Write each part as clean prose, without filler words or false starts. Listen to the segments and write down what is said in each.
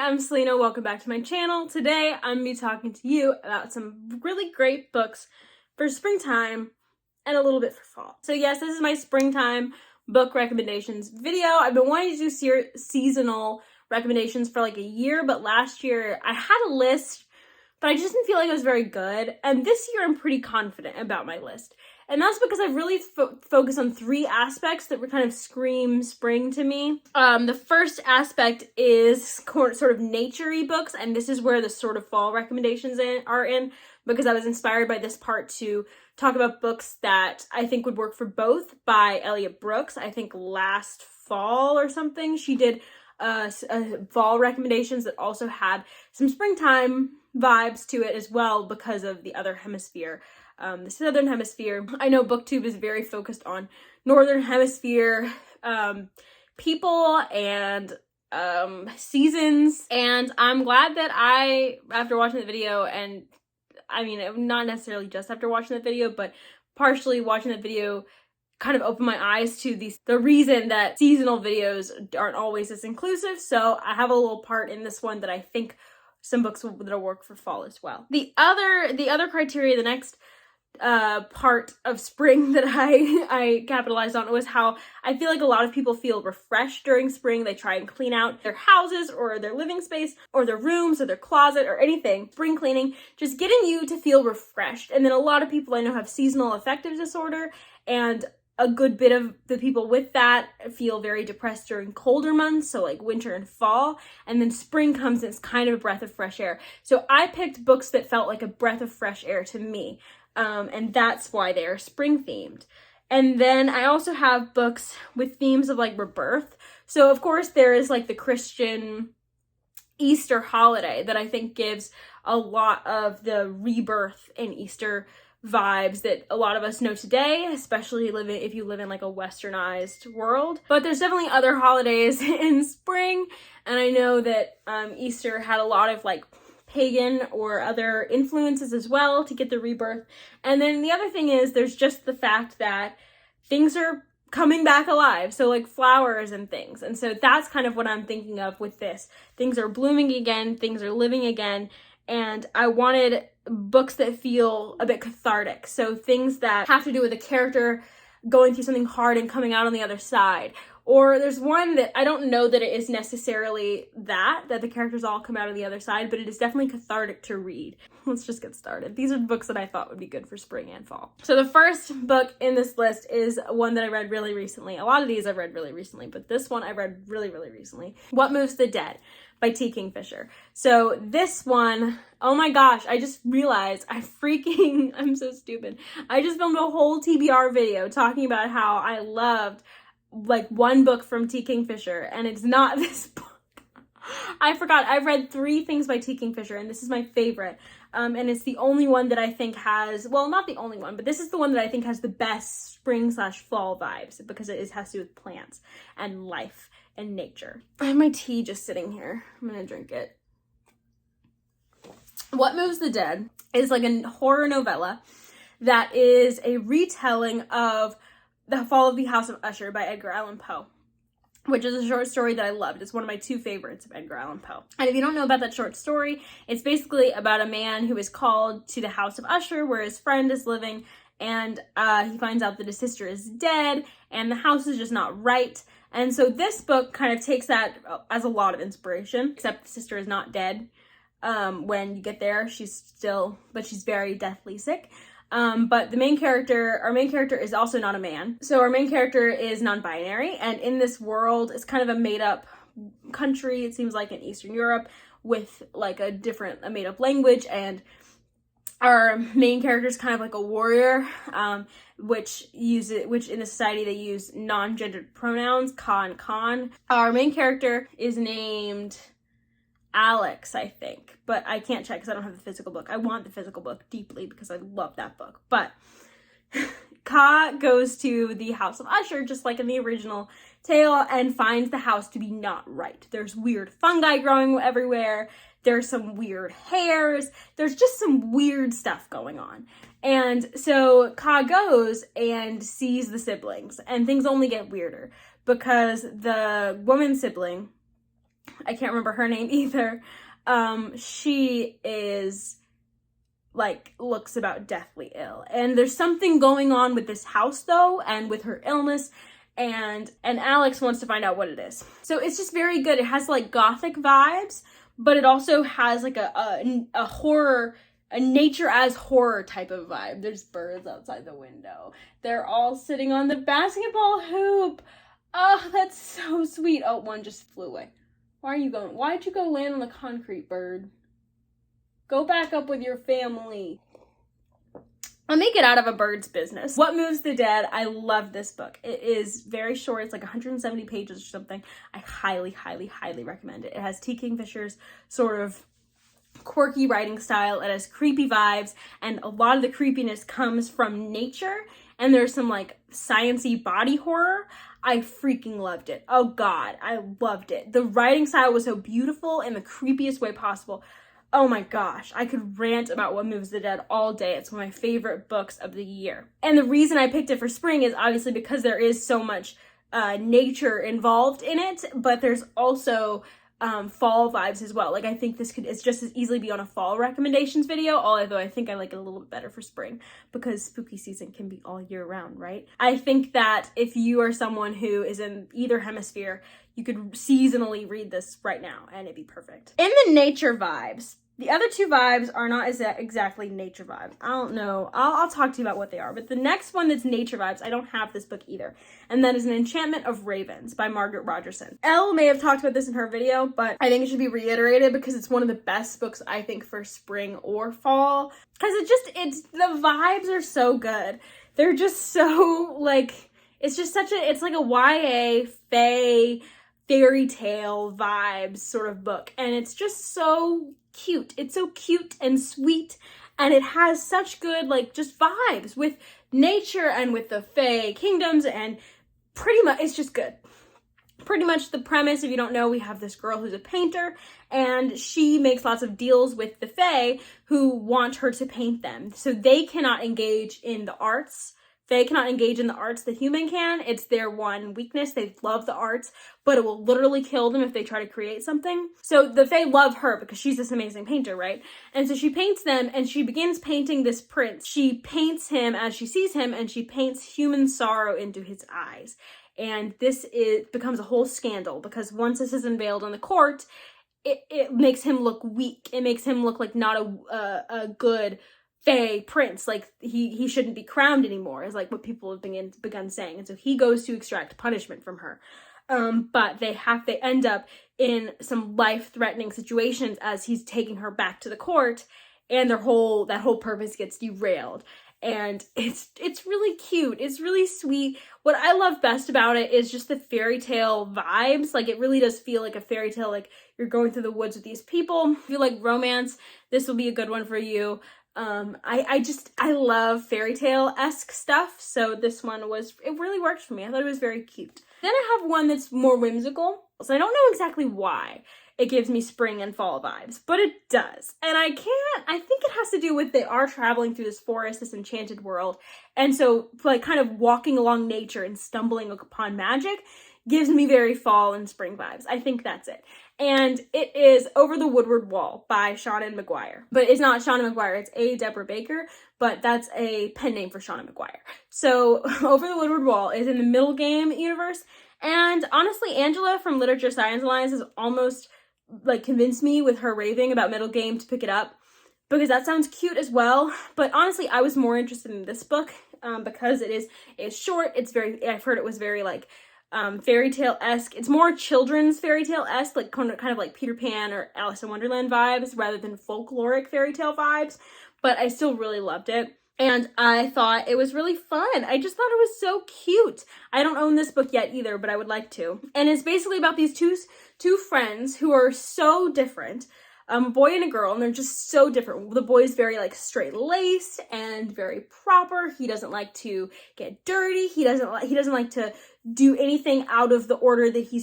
I'm Selena. Welcome back to my channel. Today, I'm going to be talking to you about some really great books for springtime and a little bit for fall. So yes, this is my springtime book recommendations video. I've been wanting to do seasonal recommendations for like a year, but last year I had a list, but I just didn't feel like it was very good. And this year I'm pretty confident about my list. And that's because I've really focused on three aspects that were kind of scream spring to me. The first aspect is sort of naturey books, and this is where the sort of fall recommendations are in, because I was inspired by this part to talk about books that I think would work for both by Elliot Brooks. I think last fall or something, she did fall recommendations that also had some springtime vibes to it as well because of the other hemisphere. The Southern Hemisphere. I know BookTube is very focused on Northern Hemisphere people and seasons, and I'm glad that after watching the video, and I mean, not necessarily just after watching the video, but partially watching the video kind of opened my eyes to the reason that seasonal videos aren't always as inclusive. So I have a little part in this one that I think some books that'll work for fall as well. The other criteria, the next part of spring that I capitalized on was how I feel like a lot of people feel refreshed during spring. They try and clean out their houses or their living space or their rooms or their closet or anything. Spring cleaning, just getting you to feel refreshed. And then a lot of people I know have seasonal affective disorder, and a good bit of the people with that feel very depressed during colder months, so like winter and fall, and then spring comes and it's kind of a breath of fresh air. So I picked books that felt like a breath of fresh air to me. And that's why they're spring themed. And then I also have books with themes of like rebirth. So of course there is like the Christian Easter holiday that I think gives a lot of the rebirth and Easter vibes that a lot of us know today, especially if you live in like a westernized world. But there's definitely other holidays in spring, and I know that Easter had a lot of like pagan or other influences as well to get the rebirth. And then the other thing is there's just the fact that things are coming back alive, so like flowers and things. And so that's kind of what I'm thinking of with this. Things are blooming again, things are living again, and I wanted books that feel a bit cathartic. So things that have to do with a character going through something hard and coming out on the other side. Or there's one that I don't know that it is necessarily that the characters all come out of the other side, but it is definitely cathartic to read. Let's just get started. These are the books that I thought would be good for spring and fall. So the first book in this list is one that I read really recently. A lot of these I've read really recently, but this one I read really, really recently. What Moves the Dead by T. Kingfisher. So this one, oh my gosh, I just realized I'm so stupid. I just filmed a whole TBR video talking about how I loved like one book from T. Kingfisher, and it's not this book. I forgot. I've read 3 things by T. Kingfisher, and this is my favorite. And it's the only one that I think has, well, not the only one, but this is the one that I think has the best spring/fall vibes, because it has to do with plants and life and nature. I have my tea just sitting here. I'm gonna drink it. What Moves the Dead is like a horror novella that is a retelling of The Fall of the House of Usher by Edgar Allan Poe, which is a short story that I loved. It's one of my 2 favorites of Edgar Allan Poe. And if you don't know about that short story, it's basically about a man who is called to the House of Usher where his friend is living, and he finds out that his sister is dead and the house is just not right. And so this book kind of takes that as a lot of inspiration, except the sister is not dead. When you get there, she's very deathly sick. But our main character is also not a man. So our main character is non-binary, and in this world, it's kind of a made-up country, it seems like, in Eastern Europe, with like a made-up language, and our main character is kind of like a warrior, which in the society they use non-gendered pronouns, ka and kan. Our main character is named Alex, I think, but I can't check because I don't have the physical book. I want the physical book deeply because I love that book. But Ka goes to the House of Usher, just like in the original tale, and finds the house to be not right. There's weird fungi growing everywhere. There's some weird hairs. There's just some weird stuff going on. And so Ka goes and sees the siblings, and things only get weirder because the woman sibling I can't remember her name either. She is like looks about deathly ill, and there's something going on with this house though, and with her illness, and Alex wants to find out what it is. So it's just very good. It has like gothic vibes, but it also has like a horror, a nature as horror type of vibe. There's birds outside the window. They're all sitting on the basketball hoop. Oh, that's so sweet. Oh, one just flew away. Why are you going? Why'd you go land on the concrete, bird? Go back up with your family. Let me get out of a bird's business. What Moves the Dead? I love this book. It is very short. It's like 170 pages or something. I highly, highly, highly recommend it. It has T. Kingfisher's sort of quirky writing style. It has creepy vibes, and a lot of the creepiness comes from nature, and there's some like science-y body horror. I freaking loved it. Oh God, I loved it. The writing style was so beautiful in the creepiest way possible. Oh my gosh, I could rant about What Moves the Dead all day. It's one of my favorite books of the year. And the reason I picked it for spring is obviously because there is so much nature involved in it, but there's also fall vibes as well. Like I think this could, it's just as easily be on a fall recommendations video, although I think I like it a little bit better for spring because spooky season can be all year round, right? I think that if you are someone who is in either hemisphere, you could seasonally read this right now and it'd be perfect. In the nature vibes, the other two vibes are not exactly nature vibes. I don't know. I'll talk to you about what they are. But the next one that's nature vibes, I don't have this book either. And that is An Enchantment of Ravens by Margaret Rogerson. Elle may have talked about this in her video, but I think it should be reiterated because it's one of the best books I think for spring or fall. Because the vibes are so good. They're just so like, it's just such a, it's like a YA, fae, fairy tale vibes sort of book. And it's just so cute. It's so cute and sweet, and it has such good like just vibes with nature and with the Fae kingdoms, and pretty much it's just good. Pretty much the premise, if you don't know, we have this girl who's a painter, and she makes lots of deals with the Fae who want her to paint them. So they cannot engage in the arts. Fae cannot engage in the arts the human can. It's their one weakness. They love the arts, but it will literally kill them if they try to create something. So the Fae love her because she's this amazing painter, right? And so she paints them, and she begins painting this prince. She paints him as she sees him, and she paints human sorrow into his eyes. And this becomes a whole scandal because once this is unveiled in the court, it makes him look weak. It makes him look like not a good Fae prince, like he shouldn't be crowned anymore, is like what people have begun saying. And so he goes to extract punishment from her. But they end up in some life-threatening situations as he's taking her back to the court, and that whole purpose gets derailed. And it's really cute. It's really sweet. What I love best about it is just the fairy tale vibes. Like it really does feel like a fairy tale, like you're going through the woods with these people. If you like romance, this will be a good one for you. I love fairy tale-esque stuff, so this one it really worked for me. I thought it was very cute. Then I have one that's more whimsical, so I don't know exactly why it gives me spring and fall vibes, but it does. And I think it has to do with they are traveling through this forest, this enchanted world, and so like kind of walking along nature and stumbling upon magic gives me very fall and spring vibes. I think that's it. And it is Over the Woodward Wall by Seanan Mcguire. But it's not Seanan Mcguire, it's A. Deborah Baker, but that's a pen name for Seanan Mcguire. So Over the Woodward Wall is in the Middle Game universe. And honestly, Angela from Literature Science Alliance has almost like convinced me with her raving about Middle Game to pick it up, because that sounds cute as well. But honestly, I was more interested in this book because it's short. I've heard it was very like fairy tale-esque. It's more children's fairy tale-esque, like kind of like Peter Pan or Alice in Wonderland vibes rather than folkloric fairy tale vibes, but I still really loved it. And I thought it was really fun. I just thought it was so cute. I don't own this book yet either, but I would like to. And it's basically about these two friends who are so different. A boy and a girl, and they're just so different. The boy's very like straight-laced and very proper. He doesn't like to get dirty. He doesn't like to do anything out of the order that he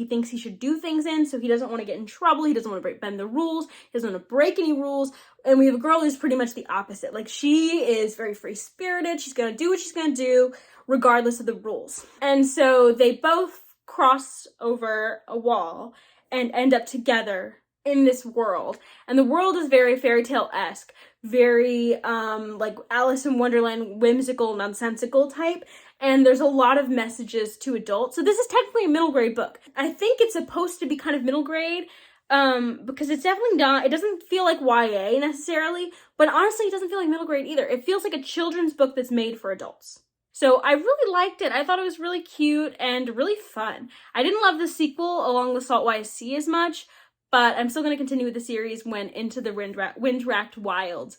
thinks he should do things in. So he doesn't want to get in trouble. He doesn't want to bend the rules. He doesn't want to break any rules. And we have a girl who's pretty much the opposite. Like she is very free-spirited. She's gonna do what she's gonna do regardless of the rules. And so they both cross over a wall. and end up together in this world. And the world is very fairy tale-esque, very like Alice in Wonderland, whimsical, nonsensical type. And there's a lot of messages to adults. So this is technically a middle grade book. I think it's supposed to be kind of middle grade, because it's definitely not, it doesn't feel like YA necessarily, but honestly it doesn't feel like middle grade either. It feels like a children's book that's made for adults. So I really liked it. I thought it was really cute and really fun. I didn't love the sequel, Along the Saltwise Sea, as much, but I'm still going to continue with the series when Into the Wind-Racked Wilds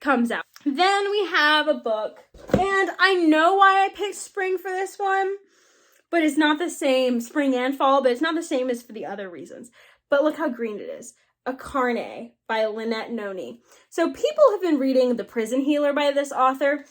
comes out. Then we have a book, and I know why I picked spring for this one, but it's not the same, spring and fall, but it's not the same as for the other reasons. But look how green it is. Akarnae by Lynette Noni. So people have been reading The Prison Healer by this author,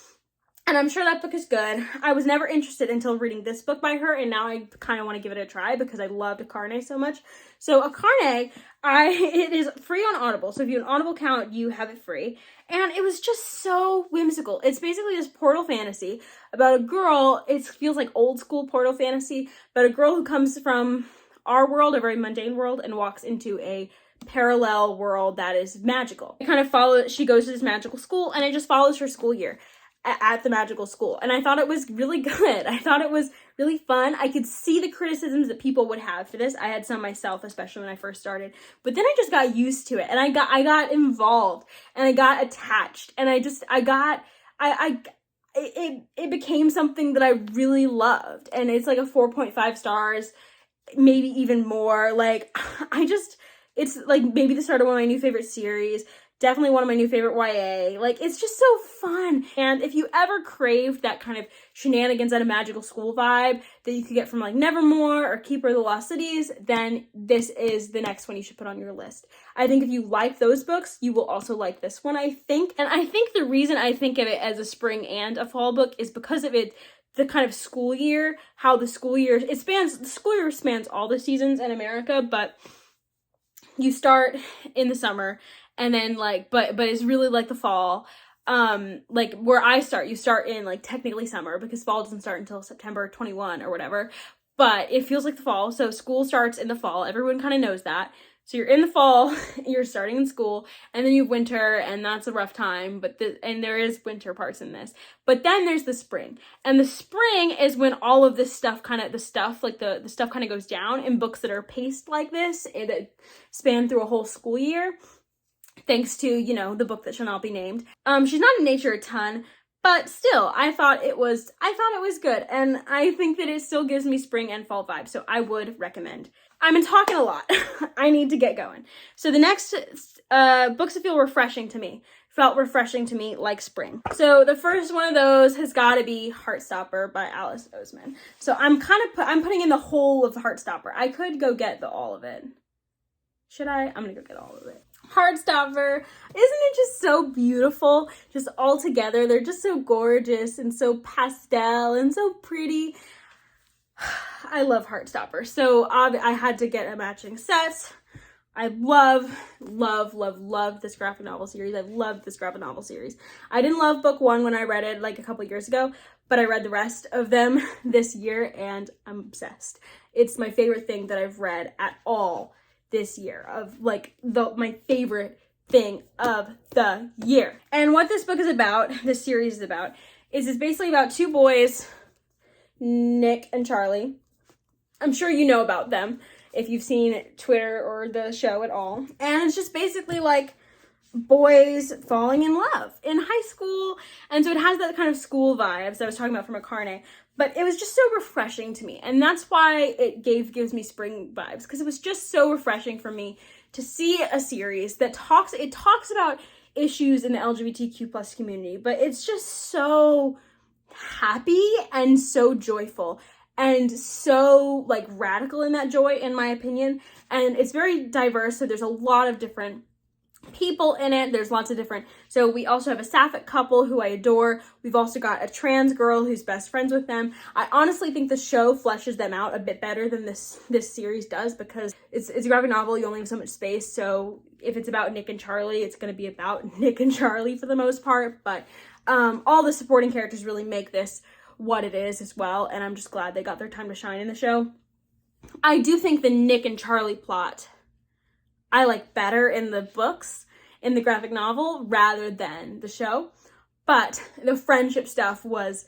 and I'm sure that book is good. I was never interested until reading this book by her, and now I kind of want to give it a try because I loved Akarnae so much. So Akarnae, it is free on Audible. So if you have an Audible account, you have it free. And it was just so whimsical. It's basically this portal fantasy about a girl. It feels like old school portal fantasy, but a girl who comes from our world, a very mundane world, and walks into a parallel world that is magical. It kind of follows, she goes to this magical school, and it just follows her school year at the magical school. And I thought it was really good. I thought it was really fun. I could see the criticisms that people would have for this. I had some myself, especially when I first started. But then I just got used to it, and I got involved, and I got attached, and it became something that I really loved. And it's like a 4.5 stars, maybe even more. Like, it's like maybe the start of one of my new favorite series. Definitely one of my new favorite YA. Like, it's just so fun. And if you ever craved that kind of shenanigans at a magical school vibe that you could get from like Nevermore or Keeper of the Lost Cities, then this is the next one you should put on your list. I think if you like those books, you will also like this one, I think. And I think the reason I think of it as a spring and a fall book is because of the kind of school year, how the school year spans all the seasons in America, but you start in the summer, and then like, but it's really like the fall. Like where I start, you start in like technically summer because fall doesn't start until September 21 or whatever, but it feels like the fall. So school starts in the fall. Everyone kind of knows that. So you're in the fall, you're starting in school, and then you have winter, and that's a rough time, and there is winter parts in this. But then there's the spring, and the spring is when all of this stuff the stuff kind of goes down in books that are paced like this, and that span through a whole school year, thanks to, you know, the book that shall not be named. She's not in nature a ton, but still, I thought it was good, and I think that it still gives me spring and fall vibes, so I would recommend. I've been talking a lot. I need to get going. So the next books that felt refreshing to me like spring. So the first one of those has got to be Heartstopper by Alice Oseman. So I'm putting in the whole of the Heartstopper. I could go get all of it. Should I? I'm gonna go get all of it. Heartstopper, isn't it just so beautiful? Just all together, they're just so gorgeous and so pastel and so pretty. I love Heartstopper. So I had to get a matching set. I love this graphic novel series. I love this graphic novel series. I didn't love book one when I read it like a couple years ago, but I read the rest of them this year and I'm obsessed. It's my favorite thing that I've read at all this year, of like my favorite thing of the year. And what this book is about, this series is about, is it's basically about two boys, Nick and Charlie. I'm sure you know about them if you've seen Twitter or the show at all. And it's just basically like boys falling in love in high school. And so it has that kind of school vibes I was talking about from Akarnae. But it was just so refreshing to me. And that's why it gives me spring vibes. Because it was just so refreshing for me to see a series that talks about issues in the LGBTQ plus community. But it's just so happy and so joyful. And so like radical in that joy, in my opinion. And it's very diverse. So there's a lot of different people in it. There's lots of different, so we also have a sapphic couple who I adore. We've also got a trans girl who's best friends with them. I honestly think the show fleshes them out a bit better than this series does, because it's a graphic novel, you only have so much space. So if it's about Nick and Charlie, it's going to be about Nick and Charlie for the most part. But all the supporting characters really make this what it is as well, and I'm just glad they got their time to shine in the show. I do think the Nick and Charlie plot I like better in the books, in the graphic novel, rather than the show. But the friendship stuff was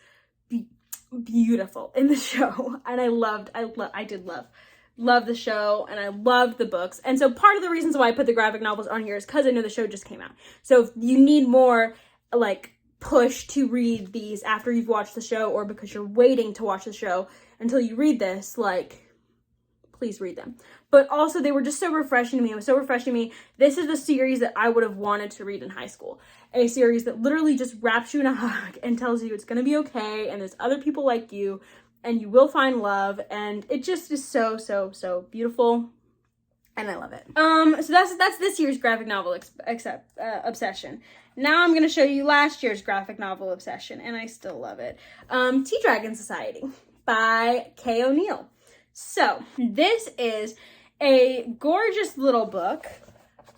beautiful in the show. And I did love the show, and I loved the books. And so part of the reasons why I put the graphic novels on here is because I know the show just came out. So if you need more, like, push to read these after you've watched the show, or because you're waiting to watch the show until you read this, like, please read them. But also, they were just so refreshing to me. It was so refreshing to me. This is the series that I would have wanted to read in high school. A series that literally just wraps you in a hug and tells you it's going to be okay, and there's other people like you, and you will find love, and it just is so, so, so beautiful, and I love it. So that's this year's graphic novel obsession. Now I'm going to show you last year's graphic novel obsession, and I still love it. Tea Dragon Society by Kay O'Neill. So, this is a gorgeous little book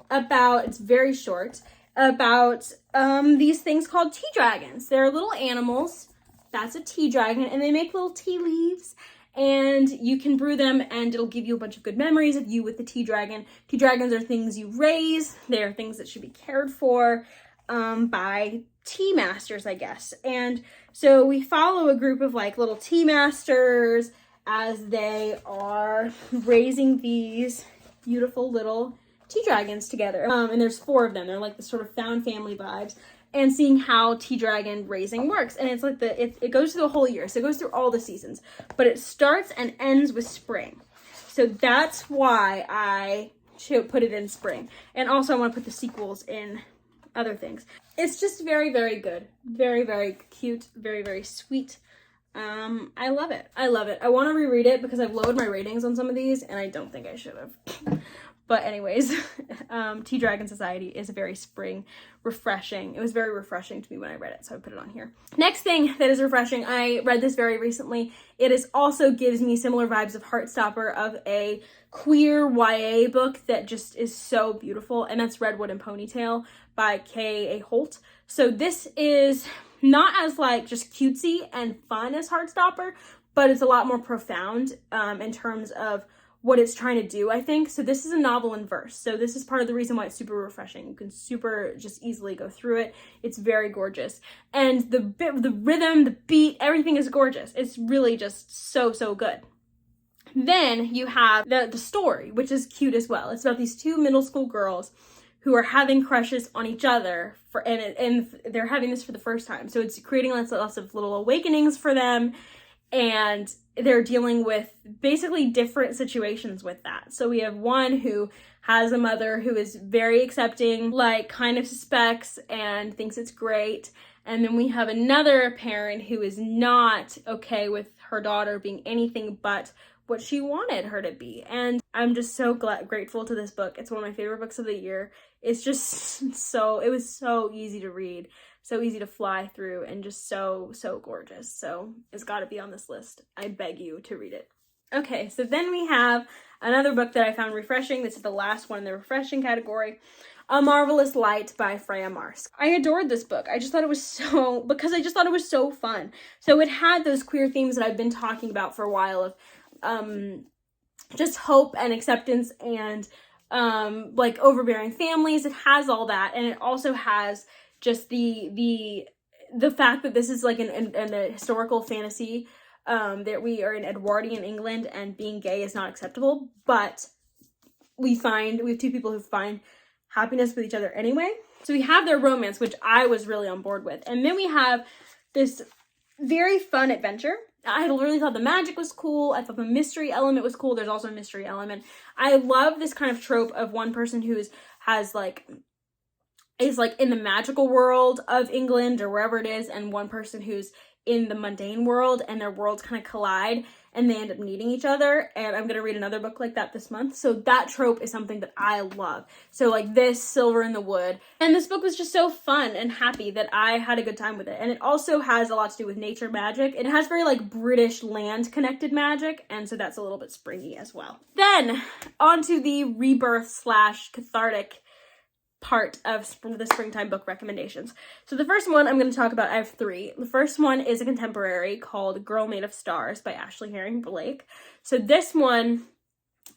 about, it's very short, about these things called tea dragons. They're little animals. That's a tea dragon, and they make little tea leaves, and you can brew them, and it'll give you a bunch of good memories of you with the tea dragon. Tea dragons are things you raise. They are things that should be cared for by tea masters, I guess. And so we follow a group of like little tea masters as they are raising these beautiful little tea dragons together. And there's 4 of them. They're like the sort of found family vibes, and seeing how tea dragon raising works. And it's like it goes through the whole year. So it goes through all the seasons, but it starts and ends with spring. So that's why I put it in spring. And also I want to put the sequels in other things. It's just very, very good. Very, very cute. Very, very sweet. I love it. I love it. I want to reread it because I've lowered my ratings on some of these, and I don't think I should have. But anyways, Tea Dragon Society is very spring refreshing. It was very refreshing to me when I read it, so I put it on here. Next thing that is refreshing, I read this very recently. It is also gives me similar vibes of Heartstopper, of a queer YA book that just is so beautiful, and that's Redwood and Ponytail by K.A. Holt. So this is not as like just cutesy and fun as Heartstopper, but it's a lot more profound in terms of what it's trying to do, I think. So this is a novel in verse. So this is part of the reason why it's super refreshing. You can super just easily go through it. It's very gorgeous. And the rhythm, the beat, everything is gorgeous. It's really just so, so good. Then you have the story, which is cute as well. It's about these 2 middle school girls who are having crushes on each other, and they're having this for the first time. So it's creating lots of little awakenings for them, and they're dealing with basically different situations with that. So we have one who has a mother who is very accepting, like kind of suspects and thinks it's great. And then we have another parent who is not okay with her daughter being anything but what she wanted her to be. And I'm just so grateful to this book. It's one of my favorite books of the year. It's just it was so easy to read, so easy to fly through, and just so, so gorgeous. So it's got to be on this list. I beg you to read it. Okay, so then we have another book that I found refreshing. This is the last one in the refreshing category. A Marvellous Light by Freya Marsk. I adored this book. I just thought it was so fun. So it had those queer themes that I've been talking about for a while of just hope and acceptance and like overbearing families. It has all that, and it also has just the fact that this is like a historical fantasy, that we are in Edwardian England and being gay is not acceptable, but we have 2 people who find happiness with each other anyway. So we have their romance, which I was really on board with, and then we have this very fun adventure. I really thought the magic was cool. I thought the mystery element was cool. There's also a mystery element. I love this kind of trope of one person who is in the magical world of England or wherever it is, and one person who's in the mundane world, and their worlds kind of collide and they end up needing each other. And I'm going to read another book like that this month. So that trope is something that I love. So like this, Silver in the Wood. And this book was just so fun and happy that I had a good time with it. And it also has a lot to do with nature magic. It has very like British land connected magic. And so that's a little bit springy as well. Then onto the rebirth / cathartic part of the springtime book recommendations. So the first one I'm going to talk about, I have 3. The first one is a contemporary called Girl Made of Stars by Ashley Herring Blake. So this one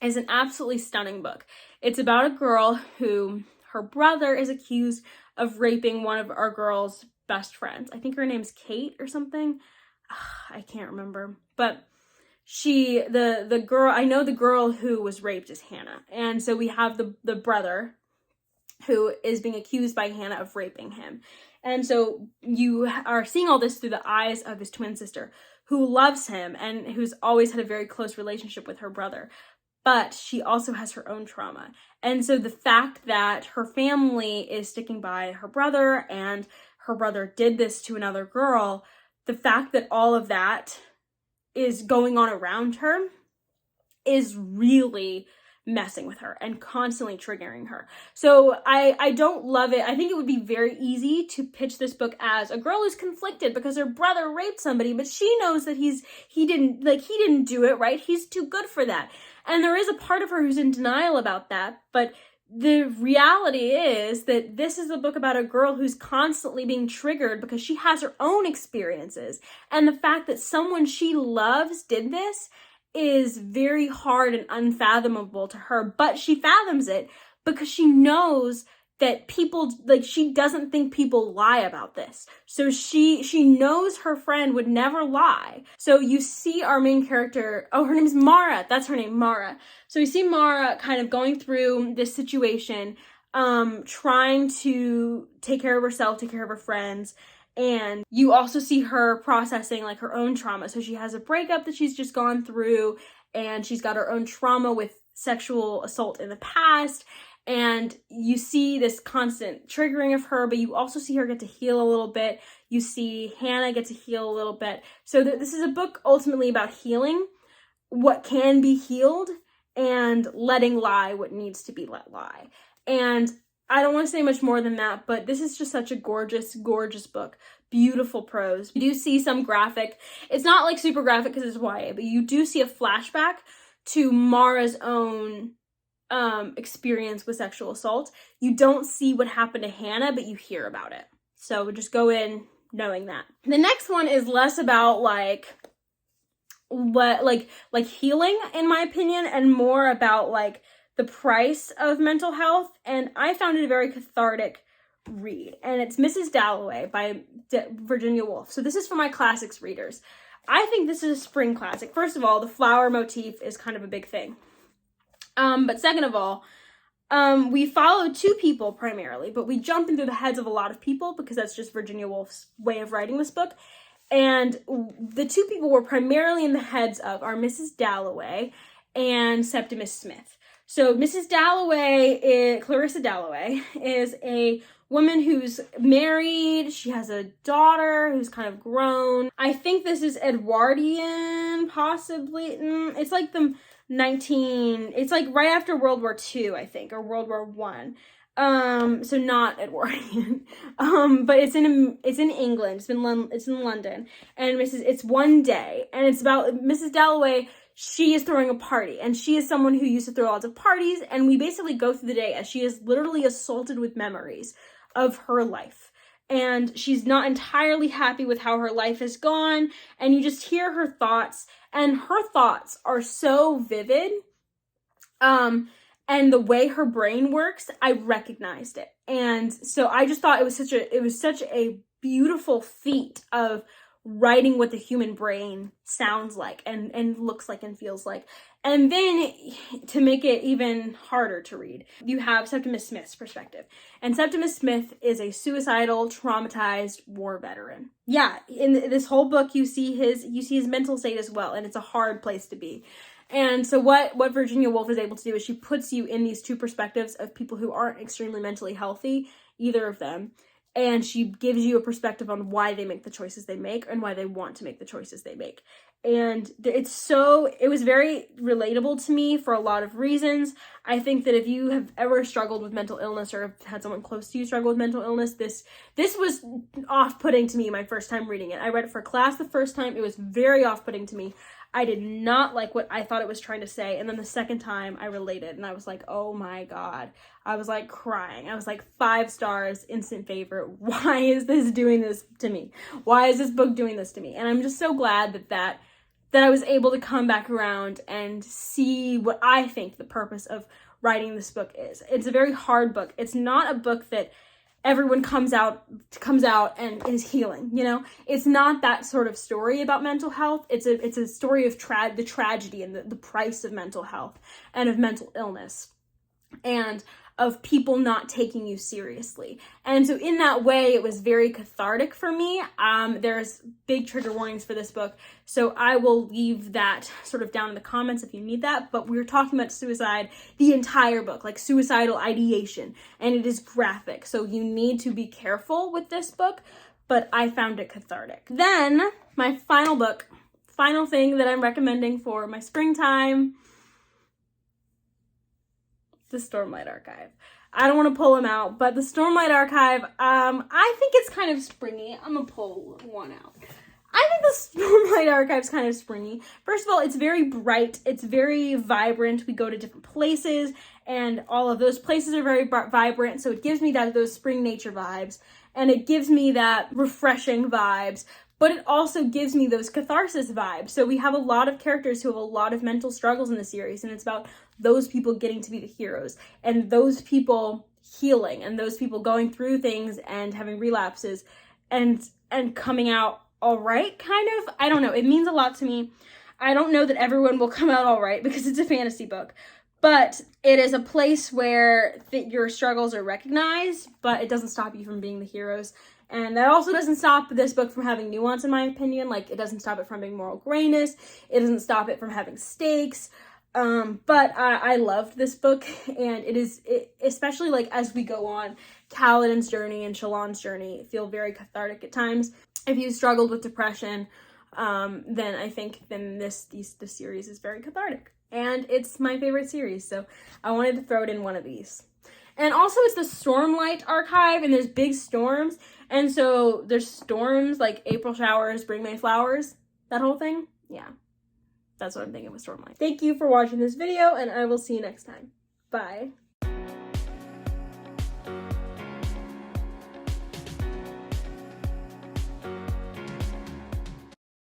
is an absolutely stunning book. It's about a girl who, her brother is accused of raping one of our girl's best friends. I think her name's Kate or something. I can't remember. But the girl, I know the girl who was raped is Hannah. And so we have the brother who is being accused by Hannah of raping him. And so you are seeing all this through the eyes of his twin sister, who loves him and who's always had a very close relationship with her brother. But she also has her own trauma. And so the fact that her family is sticking by her brother and her brother did this to another girl, the fact that all of that is going on around her is really messing with her and constantly triggering her. So I don't love it. I think it would be very easy to pitch this book as a girl who's conflicted because her brother raped somebody, but she knows that he didn't do it, right? He's too good for that. And there is a part of her who's in denial about that, but the reality is that this is a book about a girl who's constantly being triggered because she has her own experiences. And the fact that someone she loves did this is very hard and unfathomable to her, but she fathoms it because she knows that people, she doesn't think people lie about this. So she knows her friend would never lie. So you see our main character, her name is Mara. That's her name, Mara. So you see Mara kind of going through this situation, trying to take care of herself, take care of her friends. And you also see her processing her own trauma. So she has a breakup that she's just gone through, and she's got her own trauma with sexual assault in the past. And you see this constant triggering of her, but you also see her get to heal a little bit. You see Hannah get to heal a little bit. So this is a book ultimately about healing what can be healed and letting lie what needs to be let lie. And I don't want to say much more than that, but this is just such a gorgeous, gorgeous book. Beautiful prose. You do see some graphic. It's not super graphic because it's YA, but you do see a flashback to Mara's own experience with sexual assault. You don't see what happened to Hannah, but you hear about it. So just go in knowing that. The next one is less about healing, in my opinion, and more about the price of mental health. And I found it a very cathartic read. And it's Mrs. Dalloway by Virginia Woolf. So this is for my classics readers. I think this is a spring classic. First of all, the flower motif is kind of a big thing. But second of all, we follow 2 people primarily, but we jump into the heads of a lot of people because that's just Virginia Woolf's way of writing this book. And the 2 people we're primarily in the heads of are Mrs. Dalloway and Septimus Smith. So Mrs. Dalloway, Clarissa Dalloway, is a woman who's married. She has a daughter who's kind of grown. I think this is Edwardian, possibly. It's it's right after World War II, I think, or World War I. So not Edwardian. But it's in England. It's in London. And it's one day. And it's about Mrs. Dalloway. She is throwing a party, and she is someone who used to throw lots of parties, and we basically go through the day as she is literally assaulted with memories of her life. And she's not entirely happy with how her life has gone, and you just hear her thoughts, and her thoughts are so vivid. And the way her brain works, I recognized it. And so I just thought it was such a beautiful feat of writing what the human brain sounds like and looks like and feels like. And then to make it even harder to read, you have Septimus Smith's perspective. And Septimus Smith is a suicidal, traumatized war veteran. Yeah, in this whole book you see his mental state as well, and it's a hard place to be. And so what Virginia Woolf is able to do is she puts you in these 2 perspectives of people who aren't extremely mentally healthy, either of them. And she gives you a perspective on why they make the choices they make and why they want to make the choices they make. And it was very relatable to me for a lot of reasons. I think that if you have ever struggled with mental illness or have had someone close to you struggle with mental illness, this was off-putting to me my first time reading it. I read it for class the first time. It was very off-putting to me. I did not like what I thought it was trying to say. And then the second time I related and I was like, oh my God. I was like crying. I was like 5 stars, instant favorite. Why is this doing this to me? Why is this book doing this to me? And I'm just so glad that I was able to come back around and see what I think the purpose of writing this book is. It's a very hard book. It's not a book that everyone comes out and is healing, you know? It's not that sort of story about mental health. It's a story of the tragedy and the price of mental health and of mental illness and of people not taking you seriously. And so in that way, it was very cathartic for me. There's big trigger warnings for this book, so I will leave that sort of down in the comments if you need that. But we were talking about suicide the entire book, like suicidal ideation, and it is graphic, so you need to be careful with this book, but I found it cathartic. Then, my final book, final thing that I'm recommending for my springtime, the Stormlight Archive. I don't want to pull them out, but the Stormlight Archive, I think it's kind of springy. I'm gonna pull one out. I think the Stormlight Archive's kind of springy. First of all, it's very bright. It's very vibrant. We go to different places, and all of those places are very vibrant, so it gives me those spring nature vibes, and it gives me that refreshing vibes, but it also gives me those catharsis vibes. So we have a lot of characters who have a lot of mental struggles in the series, and it's about those people getting to be the heroes, and those people healing, and those people going through things and having relapses and coming out all right, kind of. I don't know. It means a lot to me. I don't know that everyone will come out all right because it's a fantasy book, but it is a place where your struggles are recognized, but it doesn't stop you from being the heroes. And that also doesn't stop this book from having nuance, in my opinion. Like, it doesn't stop it from having moral grayness. It doesn't stop it from having stakes. But I loved this book, and especially like as we go on, Kaladin's journey and Shallan's journey feel very cathartic at times. If you struggled with depression, then I think this series is very cathartic, and it's my favorite series. So I wanted to throw it in one of these. And also it's the Stormlight Archive, and there's big storms, and so there's storms like April showers, bring May flowers, that whole thing. Yeah. That's what I'm thinking with Stormlight. Thank you for watching this video, and I will see you next time. Bye.